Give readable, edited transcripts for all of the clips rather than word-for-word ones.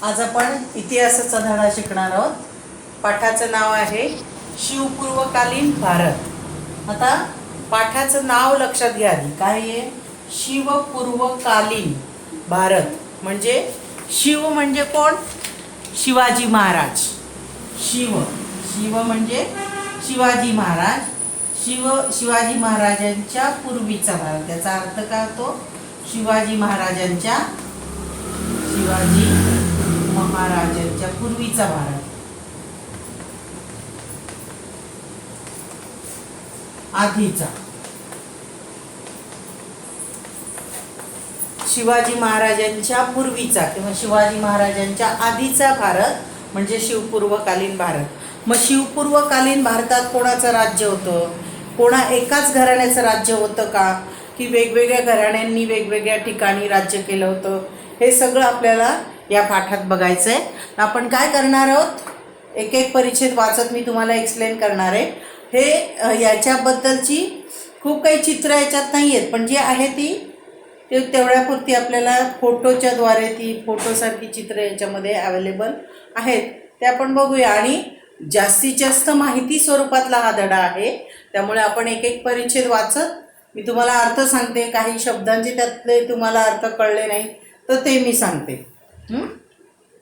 आज आपण इतिहासाचा धडा शिकणार आहोत. पाठाचं नाव आहे शिवपूर्वकालीन भारत. आता पाठाचं नाव लक्षात घ्या आधी. काय आहे? शिवपूर्वकालीन भारत. म्हणजे शिव म्हणजे कोण? शिवाजी महाराज. शिव म्हणजे शिवाजी महाराज. शिवाजी महाराजांच्या पूर्वीचा भारत. त्याचा अर्थ काय होतो? शिवाजी महाराजांच्या पूर्वीचा भारत. आधीचा. शिवाजी महाराजांच्या पूर्वीचा किंवा शिवाजी महाराजांच्या आधीचा भारत म्हणजे शिवपूर्वकालीन भारत. मग शिवपूर्वकालीन भारतात कोणाचं राज्य होतं? कोणा एकाच घराण्याचं राज्य होतं का, की वेगवेगळ्या घराण्यांनी वेगवेगळ्या ठिकाणी राज्य केलं होतं? हे सगळं आपल्याला या पाठात बघायचं आहे. आपण काय करणार आहोत? एक एक परिच्छेद वाचत मी तुम्हाला एक्सप्लेन करणार आहे. हे याच्याबद्दलची खूप काही चित्र याच्यात नाही आहेत, पण जी आहे ती तेवढ्यापुरती आपल्याला फोटोच्या द्वारे ती फोटोसारखी चित्र याच्यामध्ये अवेलेबल आहेत, ते आपण बघूया. आणि जास्तीत जास्त माहिती स्वरूपातला हा धडा आहे, त्यामुळे आपण एक एक परिच्छेद वाचत मी तुम्हाला अर्थ सांगते. काही शब्दांचे त्यातले तुम्हाला अर्थ कळले नाही तर ते मी सांगते.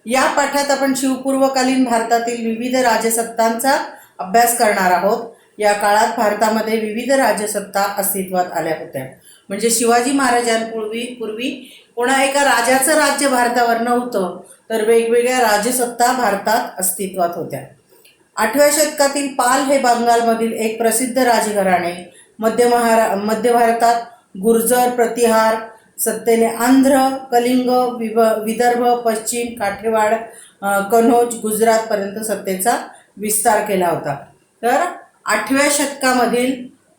या पाठात आपण शिवपूर्वकालीन भारतातील विविध राजसत्तांचा अभ्यास करणार आहोत. या काळात भारतामध्ये विविध राजसत्ता अस्तित्वात आल्या होत्या. म्हणजे शिवाजी महाराजांपूर्वी कोणा एका राजाचं राज्य भारतावर नव्हतं, तर वेगवेगळ्या राजसत्ता भारतात अस्तित्वात होत्या. 8व्या शतकातील पाल हे बंगालमधील एक प्रसिद्ध राजघराणे. मध्य भारतात गुर्जर, प्रतिहार सत्तेने आंध्र, कलिंग, विदर्भ, पश्चिम, काठेवाड, कन्नौज, गुजरातपर्यंत सत्तेचा विस्तार केला होता. तर 8व्या शतकामधील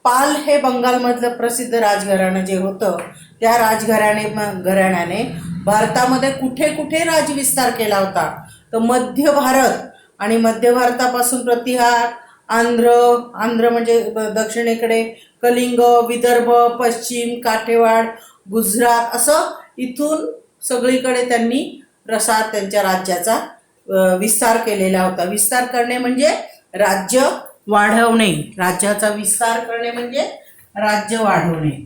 पाल हे बंगालमधलं प्रसिद्ध राजघराणं जे होतं, त्या घराण्याने भारतामध्ये कुठे कुठे राजविस्तार केला होता? तर मध्य भारत आणि मध्य भारतापासून प्रतिहार, आंध्र म्हणजे दक्षिणेकडे, कलिंग, विदर्भ, पश्चिम, काठेवाड, गुजरात, असं इथून सगळीकडे त्यांनी त्यांच्या राज्याचा विस्तार केलेला होता. विस्तार करणे म्हणजे राज्य वाढवणे. राज्याचा विस्तार करणे म्हणजे राज्य वाढवणे.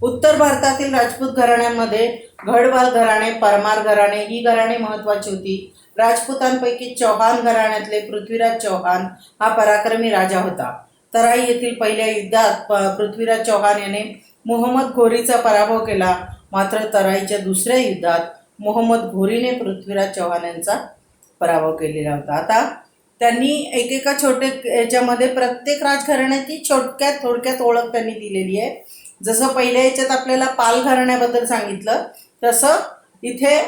उत्तर भारतातील राजपूत घराण्यांमध्ये गढवाल घराणे, परमार घराणे ही घराणे महत्वाची होती. राजपुतांपैकी चौहान घराण्यातले पृथ्वीराज चौहान हा पराक्रमी राजा होता. तराई येथील पहिल्या युद्धात पृथ्वीराज चौहान याने मोहम्मद घोरीचा पराभव केला. मात्र तराईच्या दुसऱ्या युद्धात मोहम्मद घोरीने पृथ्वीराज चौहान यांचा पराभव केलेला होता. आता त्यांनी एकेका छोटे याच्यामध्ये प्रत्येक राजघराण्याची थोडक्यात ओळख त्यांनी दिलेली आहे. जसं पहिल्या याच्यात आपल्याला पाल घराण्याबद्दल सांगितलं, तसं इथे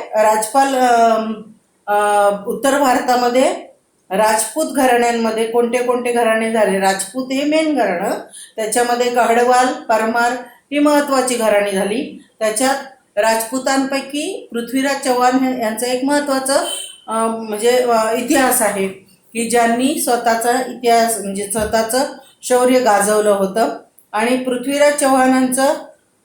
उत्तर भारतामध्ये राजपूत घराण्यांमध्ये कोणते कोणते घराणे झाले? राजपूत हे मेन घराणं, त्याच्यामध्ये गढवाल, परमार ही महत्वाची घराणी झाली. त्याच्यात राजपूतांपैकी पृथ्वीराज चौहान यांचं एक महत्वाचं म्हणजे इतिहास आहे, की ज्यांनी स्वतःचा इतिहास म्हणजे स्वतःचं शौर्य गाजवलं होतं. आणि पृथ्वीराज चौहानांचं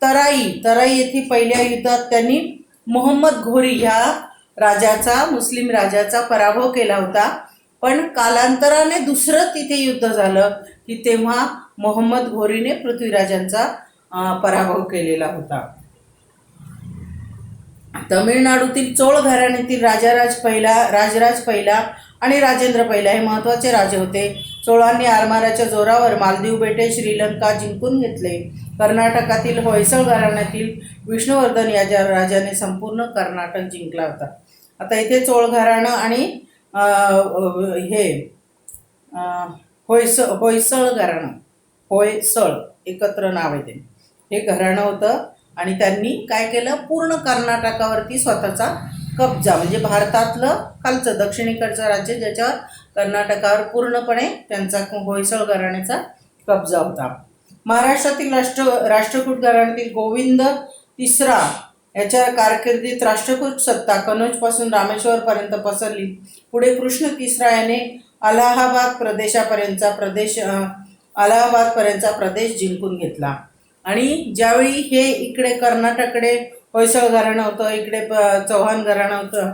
तराई येथील पहिल्या युद्धात त्यांनी मोहम्मद घोरी ह्या मुस्लिम राजाचा पराभव केला होता. पण कालांतराने दुसरं तिथे युद्ध झालं, की तेव्हा मोहम्मद घोरीने पृथ्वीराजांचा पराभव केलेला होता. तमिळनाडूतील चोळ घराण्यातील राजराज पहिला आणि राजेंद्र पहिला हे महत्वाचे राजे होते. चोळांनी आरमाराच्या जोरावर मालदीव बेटे, श्रीलंका जिंकून घेतले. कर्नाटकातील होयसळ घराण्यातील विष्णुवर्धन या राजाने संपूर्ण कर्नाटक जिंकला होता. आता इथे चोळ घराणं आणि होयसळ घराणं, होयसळ एकत्र नाव आहे ते, हे घराणं होतं. आणि त्यांनी काय केलं? पूर्ण कर्नाटकावरती स्वतःचा कब्जा, म्हणजे भारतातलं खालचं दक्षिणेकडचं राज्य ज्याच्यावर कर्नाटकावर पूर्णपणे त्यांचा होयसळ घराण्याचा कब्जा होता. महाराष्ट्रातील राष्ट्रकूट घराण्यातील गोविंद तिसरा याच्या कारकिर्दीत राष्ट्रकूट सत्ता कनौजपासून रामेश्वरपर्यंत पसरली. पुढे कृष्ण तिसरा याने अलाहाबादपर्यंतचा प्रदेश जिंकून घेतला. आणि ज्यावेळी हे इकडे कर्नाटकडे होयसळ घराणं होतं, इकडे चव्हाण घराणं होतं,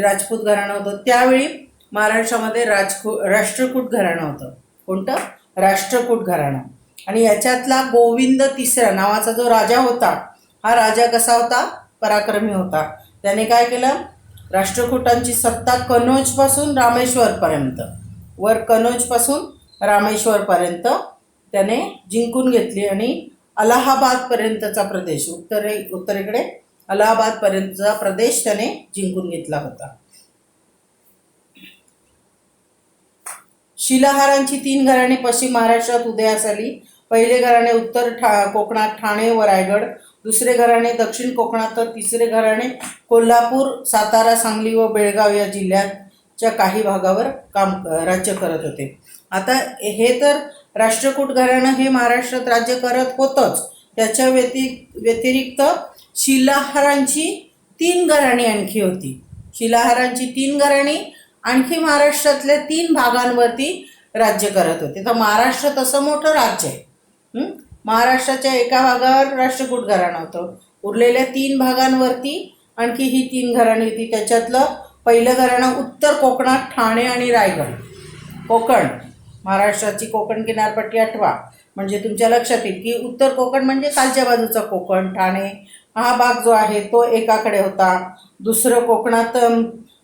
राजपूत घराणं होतं, त्यावेळी महाराष्ट्रामध्ये राष्ट्रकूट घराणं होतं. कोणतं? राष्ट्रकूट घराणं. आणि याच्यातला गोविंद तिसरा नावाचा जो राजा होता, हा राजा कसा होता? पराक्रमी होता. त्याने काय केलं? राष्ट्रकूटांची सत्ता कनौजपासून रामेश्वरपर्यंत त्याने जिंकून घेतली आणि अलाहाबादपर्यंतचा प्रदेश उत्तरेकडे अलाहाबादपर्यंतचा प्रदेश त्याने जिंकून घेतला होता. शिलाहारांची 3 घराणे पश्चिम महाराष्ट्रात उदयास आली. पहिले घराणे उत्तर कोकणात ठाणे व रायगड, दुसरे घराणे दक्षिण कोकणात, तर तिसरे घराणे कोल्हापूर, सातारा, सांगली व बेळगाव या जिल्ह्याच्या काही भागावर राज्य करत होते. आता हे तर राष्ट्रकूट घराणं हे महाराष्ट्रात राज्य करत होतंच. त्याच्या व्यतिरिक्त शिलाहारांची 3 घराणी आणखी होती. शिलाहारांची 3 घराणी आणखी महाराष्ट्रातल्या 3 भागांवरती राज्य करत होते. तर महाराष्ट्र तसं मोठं राज्य आहे. महाराष्ट्राच्या एका भागावर राष्ट्रकूट घराणं होतं, उरलेल्या 3 भागांवरती आणखी ही 3 घराणी होती. त्याच्यातलं पहिलं घराणं उत्तर कोकणात ठाणे आणि रायगड. कोकण, महाराष्ट्राची कोकण किनारपट्टी आठवा, म्हणजे तुमच्या लक्षात येईल की उत्तर कोकण म्हणजे खालच्या बाजूचा कोकण, ठाणे हा भाग जो आहे तो एकाकडे होता.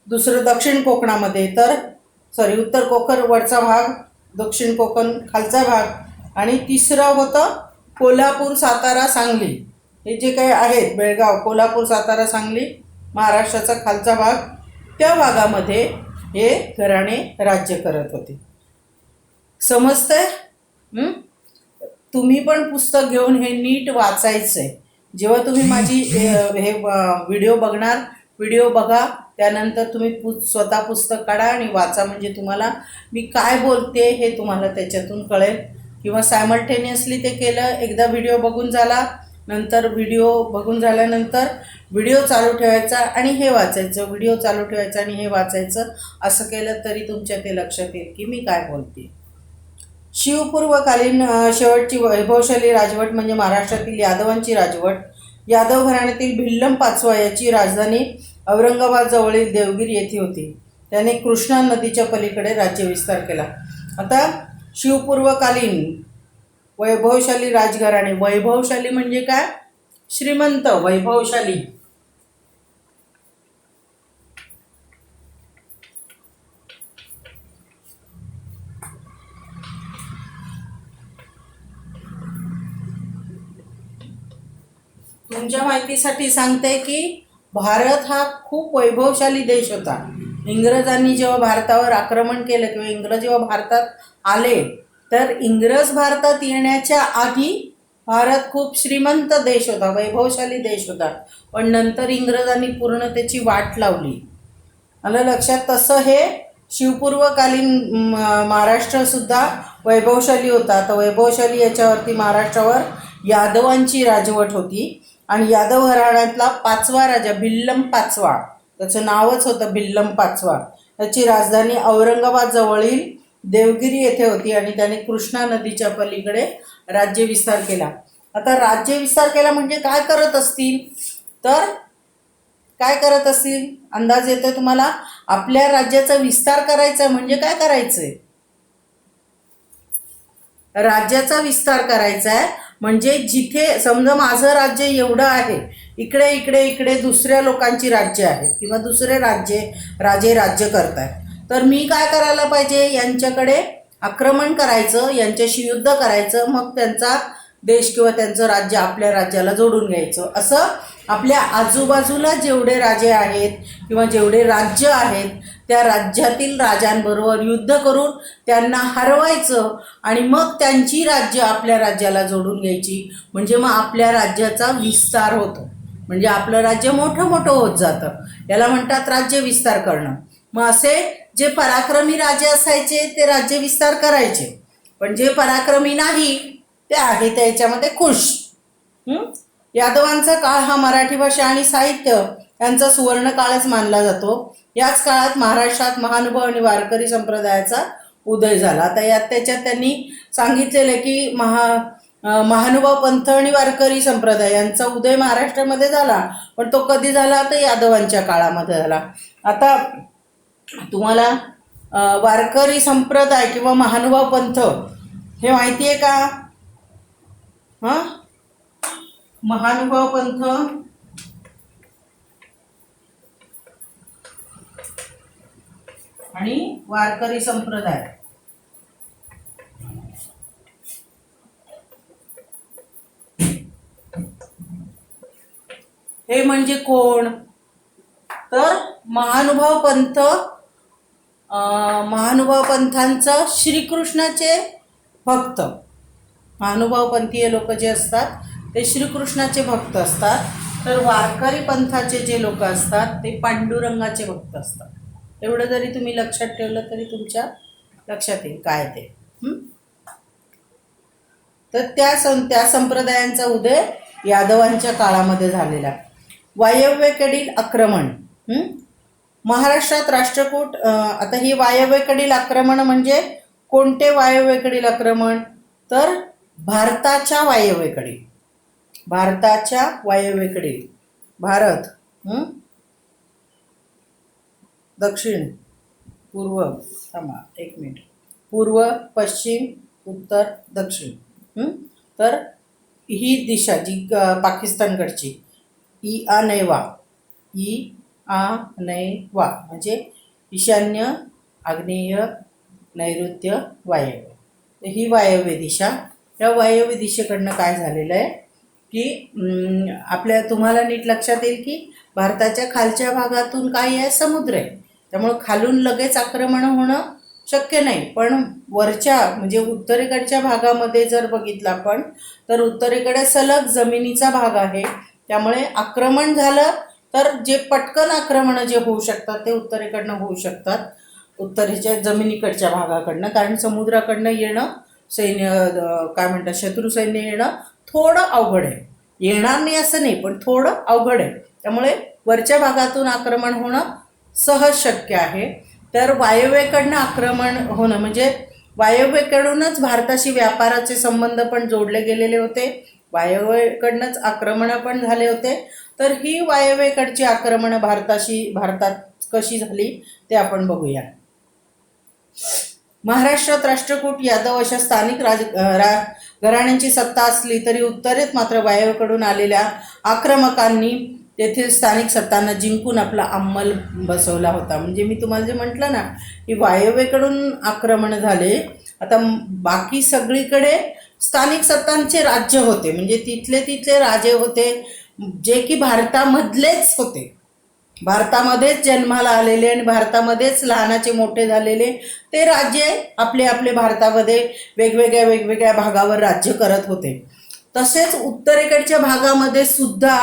दुसरं दक्षिण कोकणामध्ये उत्तर कोकण वरचा भाग, दक्षिण कोकण खालचा भाग, आणि तिसरं होतं कोल्हापूर, सातारा, सांगली हे जे काही आहेत, बेळगाव, कोल्हापूर, सातारा, सांगली महाराष्ट्राचा खालचा भाग, त्या भागामध्ये हे घराणे राज्य करत होते. समजतंय? तुम्ही पण पुस्तक घेऊन हे नीट वाचायचं आहे. जेव्हा तुम्ही माझी हे व्हिडिओ बघा, त्यानंतर तुम्ही स्वतः पुस्तक काढा आणि वाचा, म्हणजे तुम्हाला मी काय बोलते हे तुम्हाला त्याच्यातून कळेल. किंवा सायमल्टेनियसली ते केलं, एकदा व्हिडिओ बघून झाल्यानंतर व्हिडिओ चालू ठेवायचा आणि हे वाचायचं, व्हिडिओ चालू ठेवायचा आणि हे वाचायचं. असं केलं तरी तुमच्या ते लक्षात येईल की मी काय बोलते. शिवपूर्वकालीन शेवटची वैभवशाली राजवट म्हणजे महाराष्ट्रातील यादवांची राजवट. यादव घराण्यातील भिल्लम पाचवा याची राजधानी औरंगाबाद जवळील देवगिरी येथे होती. त्याने कृष्णा नदीच्या पलीकडे राज्यविस्तार केला. आता शिवपूर्वकालीन वैभवशाली राजघराणे, वैभवशाली म्हणजे काय? श्रीमंत, वैभवशाली. तुमच्या माहितीसाठी सांगते की भारत हा खूप वैभवशाली देश होता. इंग्रजांनी जेव्हा भारतावर आक्रमण केलं किंवा इंग्रज जेव्हा भारतात आले, तर इंग्रज भारतात येण्याच्या आधी भारत खूप श्रीमंत देश होता, वैभवशाली देश होता. पण नंतर इंग्रजांनी पूर्ण त्याची वाट लावली. आलं लक्षात? तसं हे शिवपूर्वकालीन महाराष्ट्रसुद्धा वैभवशाली होता. तर वैभवशाली याच्यावरती महाराष्ट्रावर यादवांची राजवट होती. आणि यादव घराण्यातला 5वा राजा भिल्लम पाचवा, त्याचं नावच होतं भिल्लम पाचवा, त्याची राजधानी औरंगाबाद जवळील देवगिरी येथे होती आणि त्याने कृष्णा नदीच्या पलीकडे राज्यविस्तार केला. आता राज्यविस्तार केला म्हणजे काय करत असतील? अंदाज येतोय तुम्हाला? आपल्या राज्याचा विस्तार करायचा म्हणजे काय करायचंय? राज्याचा विस्तार करायचा आहे म्हणजे जिथे समजा माझं राज्य एवढं आहे, इकडे इकडे इकडे दुसऱ्या लोकांची राज्य आहेत किंवा दुसरे राजे राज्य करतात, तर मी काय करायला पाहिजे? यांच्याकडे आक्रमण करायचं, यांच्याशी युद्ध करायचं, मग त्यांचा देश किंवा त्यांचं राज्य आपल्या राज्याला जोडून घ्यायचं. असं आपल्या आजूबाजूला जेवढे राजे आहेत किंवा जेवढे राज्य आहेत त्या राज्यातील राजांबरोबर युद्ध करून त्यांना हरवायचं आणि मग त्यांची राज्य आपल्या राज्याला जोडून घ्यायची. म्हणजे मग आपल्या राज्याचा विस्तार होतो, म्हणजे आपलं राज्य मोठं मोठं होत जातं. याला म्हणतात राज्य विस्तार करणं. मग असे जे पराक्रमी राजे असायचे ते राज्य विस्तार करायचे, पण जे पराक्रमी नाही ते आहे त्याच्यामध्ये खुश. यादवांचा काळ हा मराठी भाषा आणि साहित्य यांचा सुवर्ण काळच मानला जातो. याच काळात महाराष्ट्रात महानुभाव आणि वारकरी संप्रदायाचा उदय झाला. आता यात त्याच्यात त्यांनी सांगितलेलं आहे की महानुभाव पंथ आणि वारकरी संप्रदाय यांचा उदय महाराष्ट्रामध्ये झाला, पण तो कधी झाला तर यादवांच्या काळामध्ये झाला. आता तुम्हाला वारकरी संप्रदाय किंवा महानुभाव पंथ हे माहिती आहे का? महानुभाव पंथ आणि वारकरी संप्रदाय हे म्हणजे कोण? तर महानुभाव पंथांचं श्रीकृष्णाचे भक्त, महानुभाव पंथीय लोक जे असतात ते श्रीकृष्णाचे भक्त असतात. तर वारकरी पंथाचे जे लोक असतात ते पांडुरंगाचे भक्त असतात. एवढं जरी तुम्ही लक्षात ठेवलं तरी तुमच्या लक्षात येईल काय ते. तर त्या संप्रदायांचा उदय यादवांच्या काळामध्ये झालेला. वायव्येकडील आक्रमण. महाराष्ट्रात राष्ट्रकूट. आता ही वायव्येकडील आक्रमण म्हणजे कोणते वायव्येकडील आक्रमण? तर भारताच्या वायव्येकडील, भारत दक्षिण पूर्व, पूर्व पश्चिम उत्तर दक्षिण. तर ही दिशा जी पाकिस्तानकडची ईशान्य म्हणजे ईशान्य, आग्नेय, नैऋत्य, वायव्य. ही वायव्य दिशा. या वायव्य दिशेकडनं काय झालेलं आहे की तुम्हाला नीट लक्षात येईल की भारताच्या खालच्या भागातून काय आहे? समुद्र आहे. त्यामुळं खालून लगेच आक्रमण होणं शक्य नाही. पण वरच्या म्हणजे उत्तरेकडच्या भागामध्ये जर बघितलं आपण तर उत्तरेकडे सलग जमिनीचा भाग आहे. त्यामुळे आक्रमण झालं तर जे पटकन आक्रमणं जे होऊ शकतात ते उत्तरेकडनं होऊ शकतात, उत्तरेच्या जमिनीकडच्या भागाकडनं. कारण समुद्राकडनं येणं शत्रू सैन्य येणं थोडं अवघड आहे. येणार नाही असं नाही, पण थोडं अवघड आहे. त्यामुळे वरच्या भागातून आक्रमण होणं सहज शक्य आहे. तर वायव्येकडनं आक्रमण होणं म्हणजे वायव्येकडूनच भारताशी व्यापाराचे संबंध पण जोडले गेलेले होते, वायव्येकडनंच आक्रमणं पण झाले होते. तर ही वायव्येकडची आक्रमणं भारतात कशी झाली ते आपण बघूया. महाराष्ट्रात राष्ट्रकूट, यादव अशा स्थानिक घराण्यांची सत्ता असली तरी उत्तरेत मात्र वायव्येकडून आलेल्या आक्रमकांनी तेथील स्थानिक सत्तांना जिंकून आपला अंमल बसवला होता. म्हणजे मी तुम्हाला जे म्हटलं ना की वायव्येकडून आक्रमण झाले. आता बाकी सगळीकडे स्थानिक सत्तांचे राज्य होते, म्हणजे तिथले राजे होते जे की भारतामधलेच होते, भारतामध्येच जन्माला आलेले आणि भारतामध्येच लहानाचे मोठे झालेले ते राज्य आपले भारतामध्ये वेगवेगळ्या भागावर राज्य करत होते. तसेच उत्तरेकडच्या भागामध्ये सुद्धा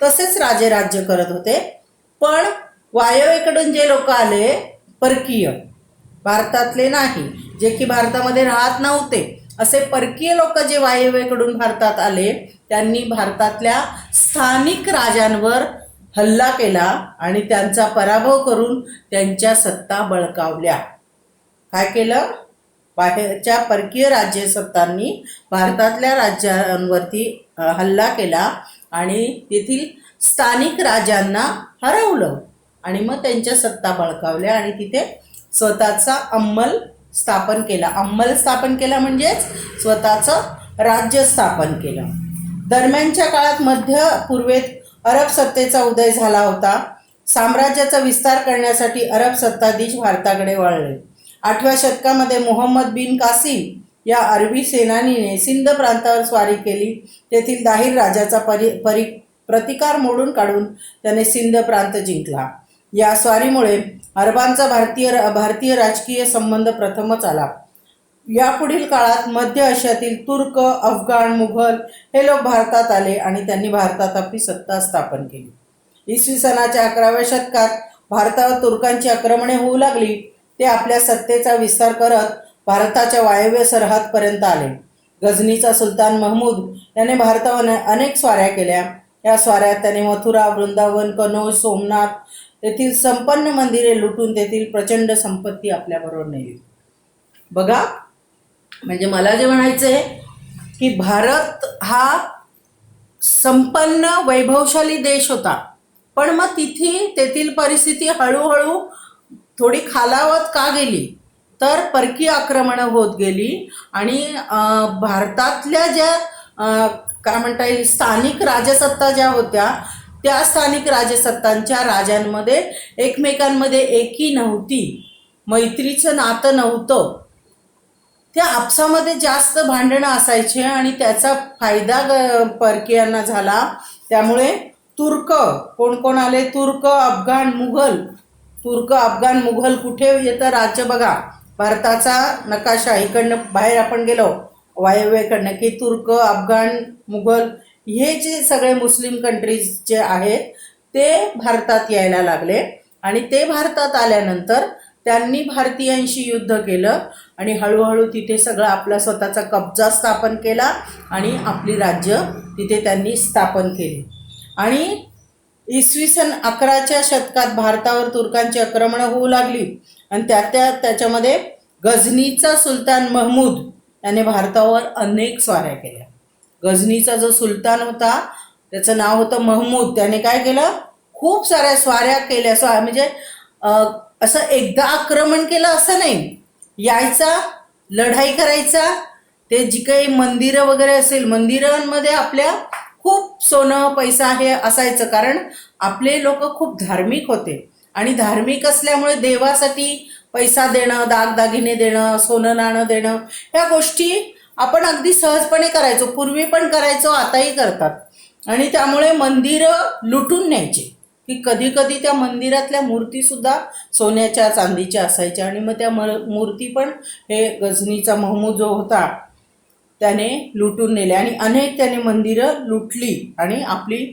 तसेच राजे राज्य करत होते. पण वायव्येकडून जे लोक आले परकीय, भारतातले नाही, जे की भारतामध्ये राहत नव्हते, असे परकीय लोक जे वायव्येकडून भारतात आले त्यांनी भारतातल्या स्थानिक राजांवर हल्ला केला आणि त्यांचा पराभव करून त्यांच्या सत्ता बळकावल्या. काय केलं? बाहेरच्या परकीय राज्य सत्तांनी भारतातल्या राज्यांवरती हल्ला केला आणि तेथील स्थानिक राजांना हरवलं आणि मग त्यांच्या सत्ता बळकावल्या आणि तिथे स्वतःचा अंमल स्थापन केला म्हणजेच स्वतःचं राज्य स्थापन केलं. दरम्यानच्या काळात मध्य पूर्वेत अरब सत्तेचा उदय झाला होता. साम्राज्याचा विस्तार करण्यासाठी अरब सत्ताधीश भारताकडे वळले. 8व्या शतकामध्ये मोहम्मद बिन कासिम या अरबी सेनानीने सिंध प्रांतावर स्वारी केली. तेथील दाहिर राजाचा प्रतिकार मोडून काढून त्याने सिंध प्रांत जिंकला. या स्वारीमुळे अरबांचा भारतीय राजकीय संबंध प्रथमच आला. यापुढील काळात मध्य आशियातील तुर्क, अफगाण, मुघल हे लोक भारतात आले आणि त्यांनी भारतात आपली सत्ता स्थापन केली. इसवी सनाच्या 11व्या शतकात भारतावर तुर्कांची आक्रमणे होऊ लागली. ते आपल्या सत्तेचा विस्तार करत भारताच्या वायव्य सरहदपर्यंत आले. गझनीचा सुलतान महमूद याने भारतावर अनेक स्वाऱ्या केल्या. या स्वाऱ्यात त्याने मथुरा, वृंदावन, कनौज, सोमनाथ तेथील संपन्न मंदिरे लुटून तेथील प्रचंड संपत्ती आपल्याबरोबर नेली. बघा, म्हणजे मला जे म्हणायचं आहे की भारत हा संपन्न वैभवशाली देश होता, पण मग तेथील परिस्थिती हळूहळू थोडी खालावत का गेली, तर परकीय आक्रमणं होत गेली आणि भारतातल्या ज्या काय म्हणता येईल स्थानिक राजसत्ता ज्या होत्या, त्या स्थानिक राजसत्तांच्या राजांमध्ये एकमेकांमध्ये एकी नव्हती, मैत्रीचं नातं नव्हतं. त्या आपसामध्ये जास्त भांडणं असायचे आणि त्याचा फायदा परकीयांना झाला. त्यामुळे तुर्क कोण कोण आले, तुर्क, अफगाण, मुघल. तुर्क, अफगाण, मुघल कुठे येतं राज्य बघा, भारताचा नकाशा इकडनं बाहेर आपण गेलो वायव्येकडनं की तुर्क, अफगाण, मुघल हे जे सगळे मुस्लिम कंट्रीज जे आहेत ते भारतात यायला लागले. आणि ते भारतात आल्यानंतर त्यांनी भारतीयांशी युद्ध केलं आणि हळूहळू तिथे सगळं आपला स्वतःचा कब्जा स्थापन केला आणि आपली राज्य तिथे त्यांनी स्थापन केली. आणि इसवी सन 11च्या शतकात भारतावर तुर्कांची आक्रमणं होऊ लागली आणि त्याच्यामध्ये गझनीचा सुलतान महमूद याने भारतावर अनेक स्वाऱ्या केल्या. गझनीचा जो सुलतान होता त्याचं नाव होतं महमूद. त्याने काय केलं, खूप साऱ्या स्वाऱ्या केल्या. म्हणजे असं एकदा आक्रमण केलं असं नाही, यायचा, लढाई करायचा. ते जी काही मंदिरं वगैरे असेल, मंदिरांमध्ये आपल्या खूप सोनं पैसा हे असायचं, कारण आपले लोक खूप धार्मिक होते आणि धार्मिक असल्यामुळे देवासाठी पैसा देणं, दागदागिने देणं, सोनं नाणं देणं, ह्या गोष्टी आपण अगदी सहजपणे करायचो. पूर्वी पण करायचो, आताही करतात. आणि त्यामुळे मंदिरं लुटून न्यायचे की कधी कधी त्या मंदिरातल्या मूर्तीसुद्धा सोन्याच्या चांदीच्या असायच्या आणि मग त्या मूर्ती पण हे गझनीचा महमूद जो होता त्याने लुटून नेले आणि अनेक त्याने मंदिरं लुटली आणि आपली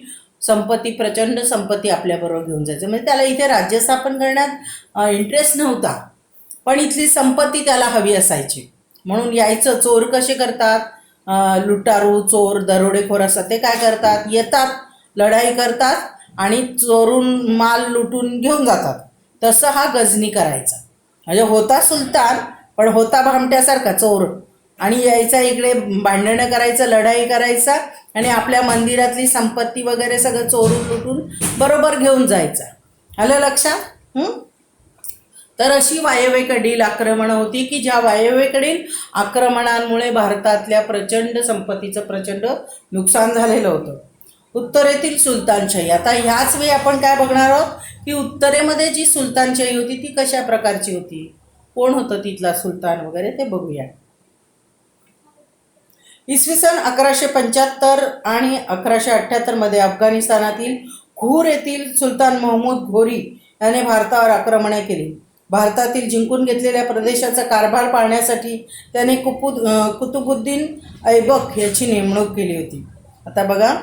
संपत्ती, प्रचंड संपत्ती आपल्याबरोबर घेऊन जायचं. म्हणजे त्याला इथे राज्य स्थापन करण्यात इंटरेस्ट नव्हता, पण इथली संपत्ती त्याला हवी असायची म्हणून यायचं. चोर कसे करतात, लुटारू, चोर, दरोडेखोर असतात, ते काय करतात, येतात, लढाई करतात आणि चोरून माल लुटून घेऊन जातात. तसं हा गझनी करायचा. म्हणजे होता सुलतान पण होता भामट्यासारखा चोर, आणि यायचा इकडे भांडणं करायचं, लढाई करायचा आणि आपल्या मंदिरातली संपत्ती वगैरे सगळं चोरून लुटून बरोबर घेऊन जायचा. आलं लक्षात? तर अशी वायव्येकडील आक्रमणं होती की ज्या वायव्येकडील आक्रमणांमुळे भारतातल्या प्रचंड संपत्तीचं प्रचंड नुकसान झालेलं होतं. उत्तरेतील सुलतानशाही. आता ह्याच वेळी आपण काय बघणार आहोत की उत्तरेमध्ये जी सुलतानशाही होती ती कशा प्रकारची होती, कोण होतं तिथला सुलतान वगैरे ते बघूया. इसवी सन 1175 आणि 1178 मध्ये अफगाणिस्तानातील घूर येथील सुलतान महमूद घोरी याने भारतावर आक्रमणे केली. भारतातील जिंकून घेतलेल्या प्रदेशाचा कारभार पाळण्यासाठी त्याने कुतुबुद्दीन ऐबक याची नेमणूक केली होती. आता बघा,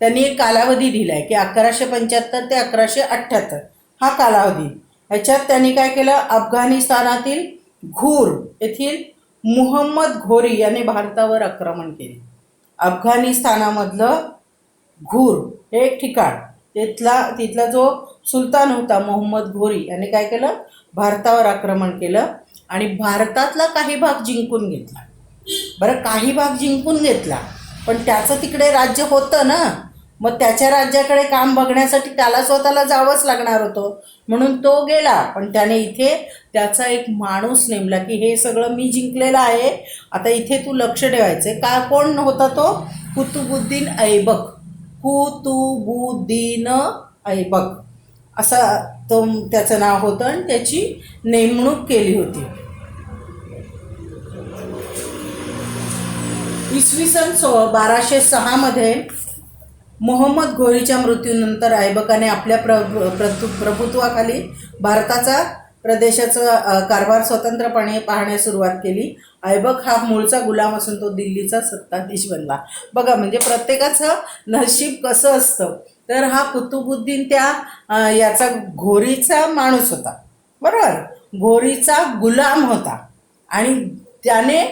त्यांनी एक कालावधी दिला आहे की 1175 ते 1178 हा कालावधी. ह्याच्यात त्यांनी काय केलं, अफगाणिस्तानातील घूर येथील मुहम्मद घोरी याने भारतावर आक्रमण केले. अफगाणिस्तानामधलं घूर हे एक ठिकाण, तिथला जो सुलतान होता मोहम्मद घोरी याने काय केलं, भारतावर आक्रमण केलं आणि भारतातला काही भाग जिंकून घेतला. बरं, काही भाग जिंकून घेतला पण त्याचं तिकडे राज्य होतं ना, मग त्याच्या राज्याकडे काम बघण्यासाठी त्याला स्वतःला जावंच लागणार होतं, म्हणून तो गेला. पण त्याने इथे त्याचा एक माणूस नेमला की हे सगळं मी जिंकलेलं आहे, आता इथे तू लक्ष ठेवायचं. का, कोण होता तो, कुतुबुद्दीन ऐबक. कुतुबुद्दीन ऐबक असं त्याचं नाव होतं आणि त्याची नेमणूक केली होती. इसवी सन 1206 मध्ये मोहम्मद घोरीच्या मृत्यूनंतर ऐबकाने आपल्या प्रभुत्वाखाली भारताचा प्रदेशाचा कारभार स्वतंत्रपणे पाहण्यास सुरुवात केली. ऐबक हा मूळचा गुलाम असून तो दिल्लीचा सत्ताधीश बनला. बघा, म्हणजे प्रत्येकाचं नशीब कसं असतं. तर हा कुतुबुद्दीन त्या याचा घोरीचा माणूस होता, बरोबर, घोरीचा गुलाम होता आणि त्याने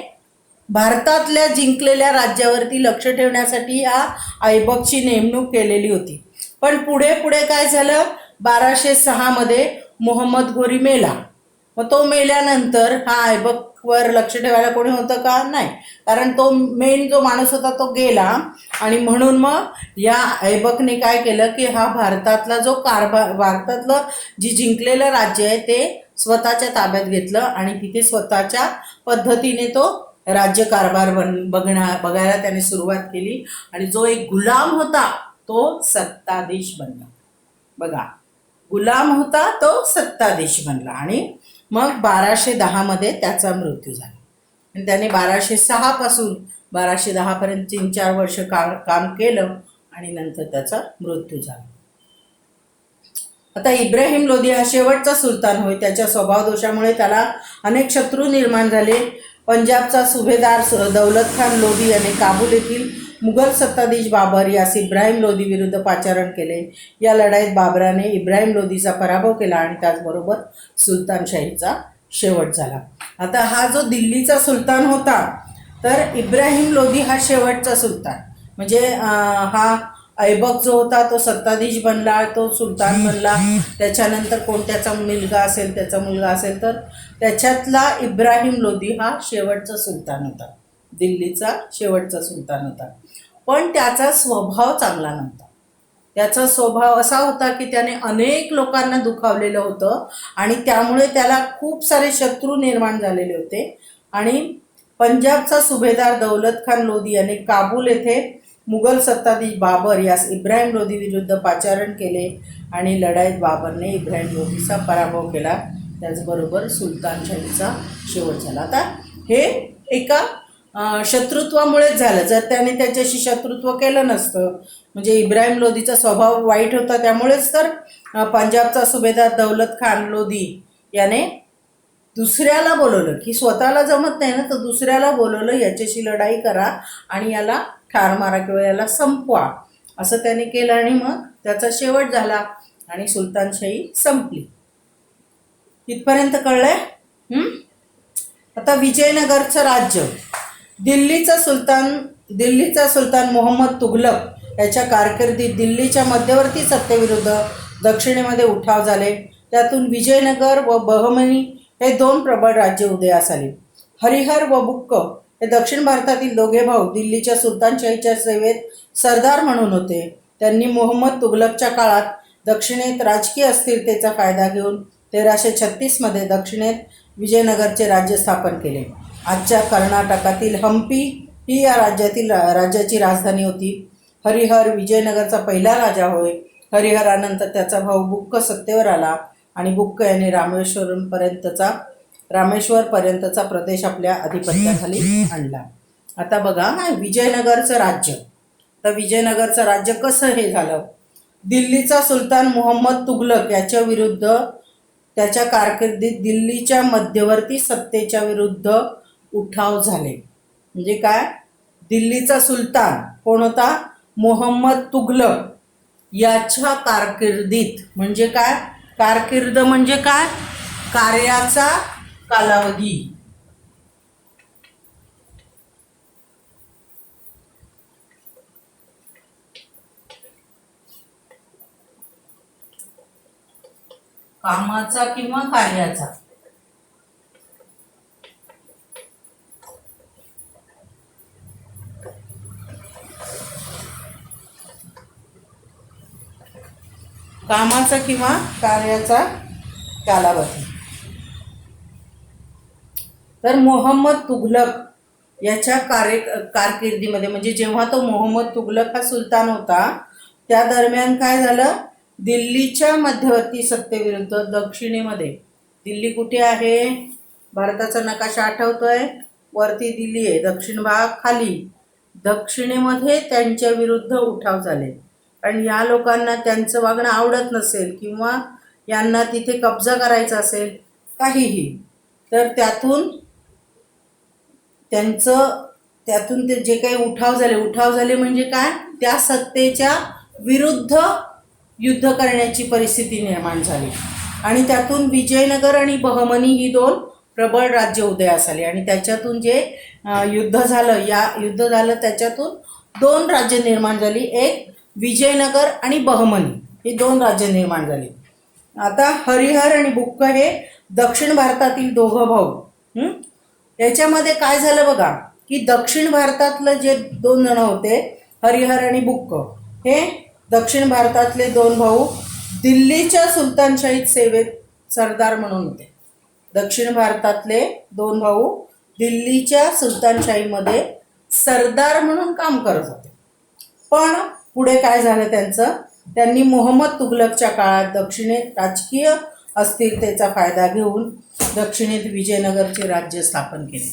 भारतातल्या जिंकलेल्या राज्यावरती लक्ष ठेवण्यासाठी या ऐबकची नेमणूक केलेली होती. पण पुढे पुढे काय झालं, 1206 मध्ये मोहम्मद घोरी मेला. मग तो मेल्यानंतर हा ऐबकवर लक्ष ठेवायला कोणी होतं का? नाही, कारण तो मेन जो माणूस होता तो गेला. आणि म्हणून मग या ऐबकने काय केलं की हा भारतातला जो भारतातलं जी जिंकलेलं राज्य आहे ते स्वतःच्या ताब्यात घेतलं आणि तिथे स्वतःच्या पद्धतीने तो राज्यकारभार बघायला त्याने सुरुवात केली. आणि जो एक गुलाम होता तो सत्ताधीश बनला. बघा, गुलाम होता तो सत्ताधीश बनला. आणि मग 1210 मध्ये त्याचा मृत्यू झाला. आणि त्याने 1206 पासून 1210 पर्यंत 3-4 वर्ष काम केलं आणि नंतर त्याचा मृत्यू झाला. आता इब्राहिम लोदी हा शेवटचा सुलतान होय. त्याच्या स्वभाव दोषामुळे त्याला अनेक शत्रू निर्माण झाले. पंजाबचा सुभेदार दौलत खान लोदी याने काबूल येथील मुघल सत्ताधीश बाबर यास इब्राहिम लोदी विरुद्ध पाचारण केले. या लढाईत बाबराने इब्राहिम लोदीचा पराभव केला आणि त्याचबरोबर सुलतानशाहीचा शेवट झाला. आता हा जो दिल्लीचा सुलतान होता, तर इब्राहिम लोदी हा शेवटचा सुलतान. म्हणजे हा ऐबक जो होता तो सत्ताधीश बनला, तो सुलतान बनला. त्याच्यानंतर त्याचा मुलगा असेल तर त्याच्यातला इब्राहिम लोदी हा शेवटचा सुलतान होता, दिल्लीचा शेवटचा सुलतान होता. पण त्याचा स्वभाव चांगला नव्हता. त्याचा स्वभाव असा होता की त्याने अनेक लोकांना दुखावलेलं होतं आणि त्यामुळे त्याला खूप सारे शत्रू निर्माण झालेले होते. आणि पंजाबचा सुभेदार दौलत खान लोदी याने काबूल येथे मुघल सत्ताधीश बाबर यास इब्राहिम लोदी विरुद्ध पाचारण केले आणि लढाईत बाबरने इब्राहिम लोदीचा पराभव केला. त्याचबरोबर सुलतानशाहीचा शेवट झाला. आता हे एका शत्रुत्वामुळेच झालं. जर त्याने त्याच्याशी शत्रुत्व केलं नसतं, म्हणजे इब्राहिम लोदीचा स्वभाव वाईट होता त्यामुळेच तर पंजाबचा सुभेदार दौलत खान लोदी याने दुसऱ्याला बोलवलं की स्वतःला जमत नाही ना, तर दुसऱ्याला बोलवलं, याच्याशी लढाई करा आणि याला ठार मारा किंवा याला संपवा, असं त्याने केलं. आणि मग त्याचा शेवट झाला आणि सुलतानशाही संपली. इथपर्यंत कळलंय? आता विजयनगरचं राज्य. दिल्लीचा सुलतान मोहम्मद तुघलक याच्या कारकिर्दीत दिल्लीच्या मध्यवर्ती सत्तेविरुद्ध दक्षिणेमध्ये उठाव झाले. त्यातून विजयनगर व बहमनी हे 2 प्रबळ राज्य उदयास आले. हरिहर व बुक्क हे दक्षिण भारतातील दोघे भाऊ दिल्लीच्या सुलतानशाहीच्या सेवेत सरदार म्हणून होते. त्यांनी मोहम्मद तुघलकच्या काळात दक्षिणेत राजकीय अस्थिरतेचा फायदा घेऊन 1336 मध्ये दक्षिणेत विजयनगरचे राज्य स्थापन केले. आजच्या कर्नाटकातील हम्पी ही या राज्याची राजधानी होती. हरिहर विजयनगरचा पहिला राजा होय. हरिहरानंतर त्याचा भाऊ बुक्क सत्तेवर आला आणि बुक्क याने रामेश्वरपर्यंतचा प्रदेश आपल्या अधिपत्याखाली आणला. आता बघा, विजयनगरचं राज्य. तर विजयनगरचं राज्य कसं हे झालं? दिल्लीचा सुलतान मोहम्मद तुघलक याच्या विरुद्ध त्याच्या कारकिर्दीत दिल्लीच्या मध्यवर्ती सत्तेच्या विरुद्ध उठाव झाले. म्हणजे काय? दिल्लीचा सुलतान कोण होता? मोहम्मद तुघलक याच्या कारकिर्दीत. म्हणजे काय? कारकिर्द म्हणजे काय? कार्याचा कालावधी. कामाचा किंवा कार्याचा. कामाचा किंवा कार्याचा कालावधी. तर मोहम्मद तुघलक याच्या कारकिर्दीमध्ये, म्हणजे जेव्हा तो मोहम्मद तुघलक हा सुलतान होता त्या दरम्यान काय झालं? दिल्लीच्या मध्यवर्ती सत्तेविरुद्ध दक्षिणेमध्ये, दिल्ली कुठे आहे? भारताचा नकाशा आठवतोय? वरती दिल्ली आहे, दक्षिण भाग खाली. दक्षिणेमध्ये त्यांच्या विरुद्ध उठाव झाले. आणि या लोकांना त्यांचं वागणं आवडत नसेल किंवा यांना तिथे कब्जा करायचा असेल काहीही, तर त्यातून ते जे काही उठाव झाले म्हणजे काय? त्या सत्तेच्या विरुद्ध युद्ध करण्याची परिस्थिती निर्माण झाली. आणि त्यातून विजयनगर आणि बहमनी ही 2 प्रबळ राज्य उदयास आले आणि त्याच्यातून जे युद्ध झालं त्याच्यातून 2 राज्य निर्माण झाली. एक विजयनगर आणि बहमनी ही 2 राज्य निर्माण झाली. आता हरिहर आणि बुक्क हे दक्षिण भारतातील दोघं भाऊ. याच्यामध्ये काय झालं बघा की दक्षिण भारतातलं जे 2 जण होते हरिहर आणि बुक्क हे दक्षिण भारतातले 2 भाऊ दिल्लीच्या सुलतानशाहीत सेवेत सरदार म्हणून होते. दक्षिण भारतातले 2 भाऊ दिल्लीच्या सुलतानशाहीमध्ये सरदार म्हणून काम करत होते. पण पुढे काय झालं त्यांनी मोहम्मद तुघलकच्या काळात दक्षिणेत राजकीय अस्थिरतेचा फायदा घेऊन दक्षिणेत विजयनगरचे राज्य स्थापन केले.